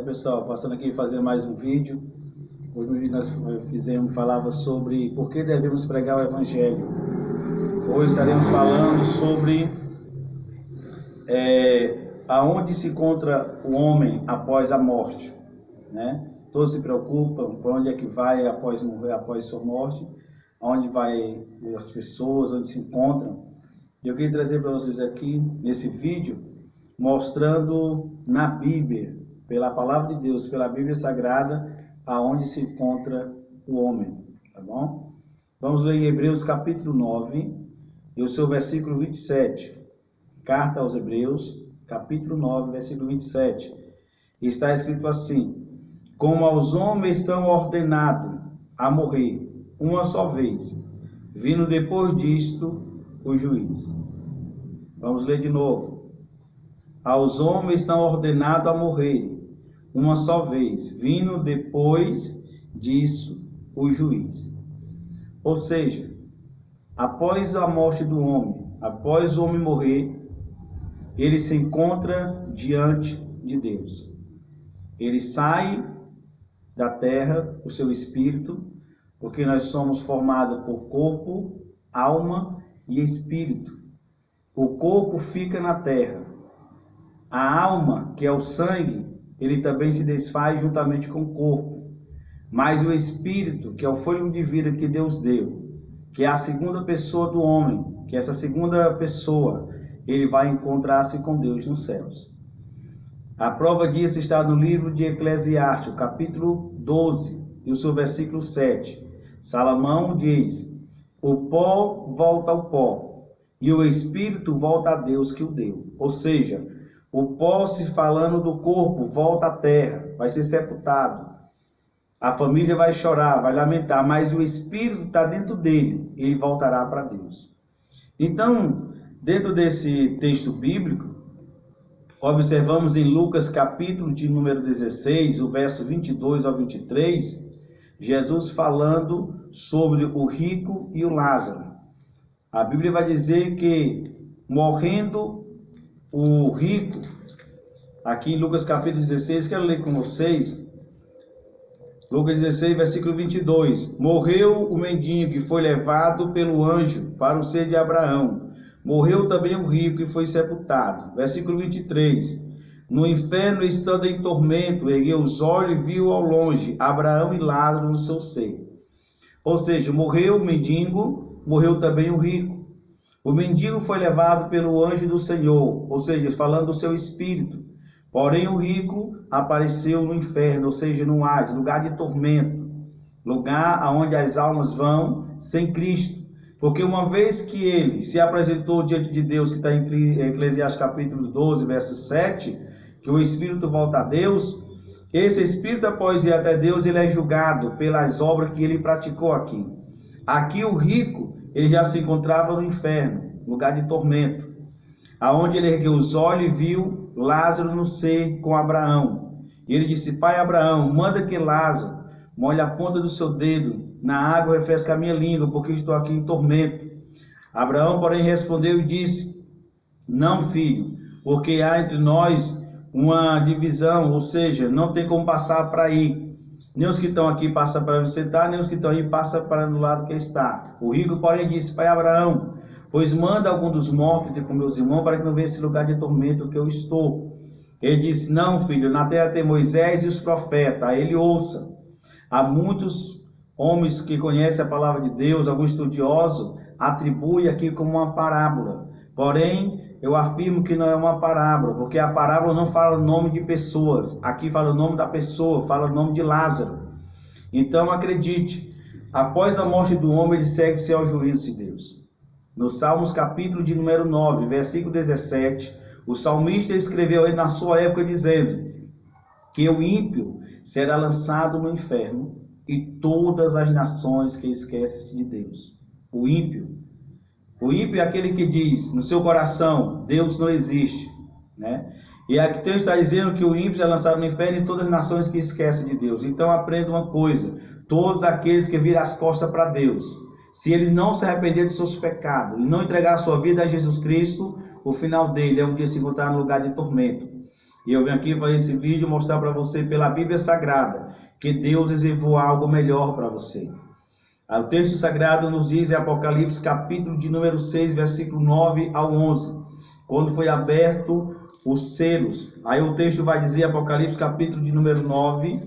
Pessoal, passando aqui fazer mais um vídeo. Hoje no vídeo nós falava sobre por que devemos pregar o Evangelho. Hoje estaremos falando sobre aonde se encontra o homem após a morte, né? Todos se preocupam por onde é que vai após morrer, após sua morte, aonde vai as pessoas, onde se encontram. E eu queria trazer para vocês aqui nesse vídeo mostrando na Bíblia, pela palavra de Deus, pela Bíblia Sagrada, aonde se encontra o homem, tá bom? Vamos ler em Hebreus capítulo 9, e o seu versículo 27. Carta aos Hebreus, capítulo 9, versículo 27. Está escrito assim: como aos homens estão ordenados a morrer uma só vez, vindo depois disto o juiz. Vamos ler de novo. Aos homens estão ordenados a morrer uma só vez, vindo depois disso o juiz. Ou seja, após a morte do homem, após o homem morrer, ele se encontra diante de Deus. Ele sai da terra, o seu espírito, porque nós somos formados por corpo, alma e espírito. O corpo fica na terra. A alma, que é o sangue, ele também se desfaz juntamente com o corpo. Mas o espírito, que é o fôlego de vida que Deus deu, que é a segunda pessoa do homem, que essa segunda pessoa, ele vai encontrar-se com Deus nos céus. A prova disso está no livro de Eclesiastes, capítulo 12, e o seu versículo 7. Salomão diz: o pó volta ao pó, e o espírito volta a Deus que o deu. Ou seja, o pó, se falando do corpo, volta à terra, vai ser sepultado. A família vai chorar, vai lamentar, mas o espírito está dentro dele, ele voltará para Deus. Então, dentro desse texto bíblico, observamos em Lucas capítulo de número 16, o verso 22 ao 23, Jesus falando sobre o rico e o Lázaro. A Bíblia vai dizer que, morrendo o rico, aqui em Lucas capítulo 16, quero ler com vocês, Lucas 16, versículo 22, morreu o mendigo e foi levado pelo anjo para o seio de Abraão, morreu também o rico e foi sepultado. Versículo 23, no inferno estando em tormento, ergueu os olhos e viu ao longe Abraão e Lázaro no seu seio. Ou seja, morreu o mendigo, morreu também o rico. O mendigo foi levado pelo anjo do Senhor, ou seja, falando do seu espírito. Porém, o rico apareceu no inferno, ou seja, no Hades, lugar de tormento, lugar onde as almas vão sem Cristo. Porque uma vez que ele se apresentou diante de Deus, que está em Eclesiastes capítulo 12, verso 7, que o espírito volta a Deus, esse espírito, após ir até Deus, ele é julgado pelas obras que ele praticou aqui. Aqui o rico, ele já se encontrava no inferno, lugar de tormento, aonde ele ergueu os olhos e viu Lázaro no seio com Abraão. E ele disse: pai Abraão, manda que Lázaro molhe a ponta do seu dedo na água e refresque a minha língua, porque estou aqui em tormento. Abraão, porém, respondeu e disse: não, filho, porque há entre nós uma divisão, ou seja, não tem como passar para aí. Nem os que estão aqui passam para você estar, nem os que estão aí passam para do lado que está. O rico, porém, disse: pai Abraão, pois manda algum dos mortos ter com meus irmãos, para que não venha esse lugar de tormento que eu estou. Ele disse: não, filho, na terra tem Moisés e os profetas, a ele ouça. Há muitos homens que conhecem a palavra de Deus, alguns estudiosos atribuem aqui como uma parábola. Porém, eu afirmo que não é uma parábola, porque a parábola não fala o nome de pessoas. Aqui fala o nome da pessoa, fala o nome de Lázaro. Então, acredite, após a morte do homem, ele segue-se ao juízo de Deus. No Salmos capítulo de número 9, versículo 17, o salmista escreveu aí na sua época dizendo que o ímpio será lançado no inferno e todas as nações que esquecem de Deus. O ímpio é aquele que diz no seu coração: Deus não existe, né? E aqui o texto está dizendo que o ímpio será lançado no inferno e todas as nações que esquecem de Deus. Então aprenda uma coisa: todos aqueles que viram as costas para Deus, se ele não se arrepender de seus pecados e não entregar a sua vida a Jesus Cristo, o final dele é um dia se encontrar no lugar de tormento. E eu venho aqui para esse vídeo mostrar para você pela Bíblia Sagrada que Deus reservou algo melhor para você. O texto sagrado nos diz em Apocalipse, capítulo de número 6, versículo 9 ao 11. Quando foi aberto os selos. Aí o texto vai dizer, Apocalipse, capítulo de número 9,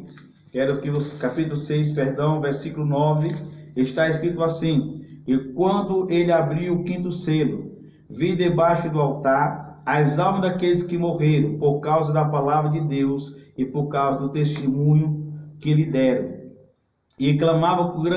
capítulo 6, perdão, versículo 9, está escrito assim: e quando ele abriu o quinto selo, vi debaixo do altar as almas daqueles que morreram por causa da palavra de Deus e por causa do testemunho que lhe deram. E clamava com grande